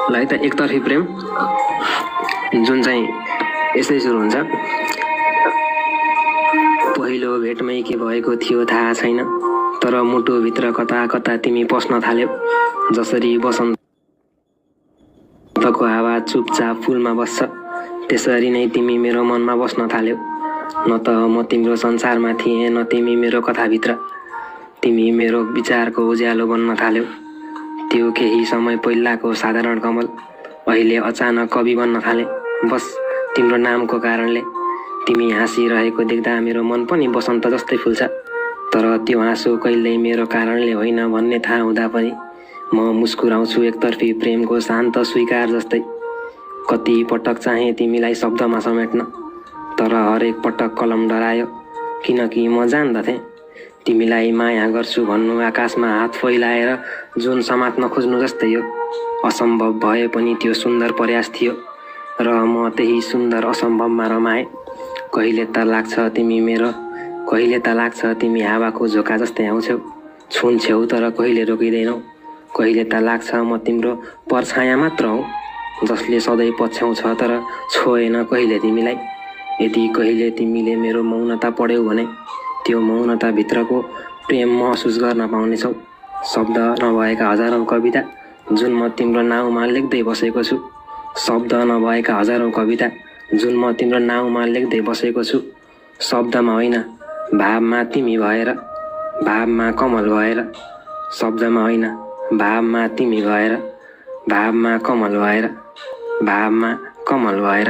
लाई त एकतर्फी प्रेम जुन चाहिँ यसै सुरु हुन्छ। पहिलो भेटमै के भएको थियो थाहा छैन, तर मुटुभित्र कता कता तिमी पस्न थाल्यौ। जसरी वसन्तको हावा चुपचाप फुलमा बस्छ, त्यसरी नै तिमी मेरो मनमा बस्न थाल्यौ। न त म तिम्रो संसारमा थिएँ, न तिमी मेरो कथाभित्र। तिमी मेरो विचारको उज्यालो बन्न थाल्यौ। त्यो केही समय पहिलाको साधारण कमल अहिले अचानक कवि बन्न थाले, बस तिम्रो नामको कारणले। तिमी हाँसिरहेको देख्दा मेरो मन पनि वसन्त जस्तै फुल्छ। तर त्यो हाँसो कहिल्यै मेरो कारणले होइन भन्ने थाहा हुँदा पनि म मुस्कुराउँछु एकतर्फी प्रेमको शान्त स्वीकार जस्तै। कति पटक चाहे तिमीलाई शब्दमा समेट्न, तर हरेक पटक कलम डरायो। किनकि म जान्दथेँ तिमीलाई माया गर्छु भन्नु आकाशमा हात फैलाएर जुन समात्न खोज्नु जस्तै हो। असम्भव भए पनि त्यो सुन्दर प्रयास थियो र म त्यही सुन्दर असम्भवमा रमाएँ। कहिले त लाग्छ तिमी हावाको झोका जस्तै आउँछौ, छुन्छौ तर कहिले रोकिँदैनौ। कहिले त लाग्छ म तिम्रो परछाया मात्र हौ, जसले सधैँ पछ्याउँछ तर छोएन कहिले तिमीलाई। यदि कहिले तिमीले मेरो मौनता पढ्यौ भने त्यो मौनताभित्रको प्रेम महसुस गर्न पाउनेछौ। शब्द नभएका हजारौँ कविता जुन म तिम्रो नाउँमा लेख्दै बसेको छु। शब्द नभएका हजारौँ कविता जुन म तिम्रो नाउँमा लेख्दै बसेको छु। शब्दमा होइन भावमा तिमी भएर, भावमा कमल भएर। शब्दमा होइन भावमा तिमी भएर, भावमा कमल भएर, भावमा कमल भएर।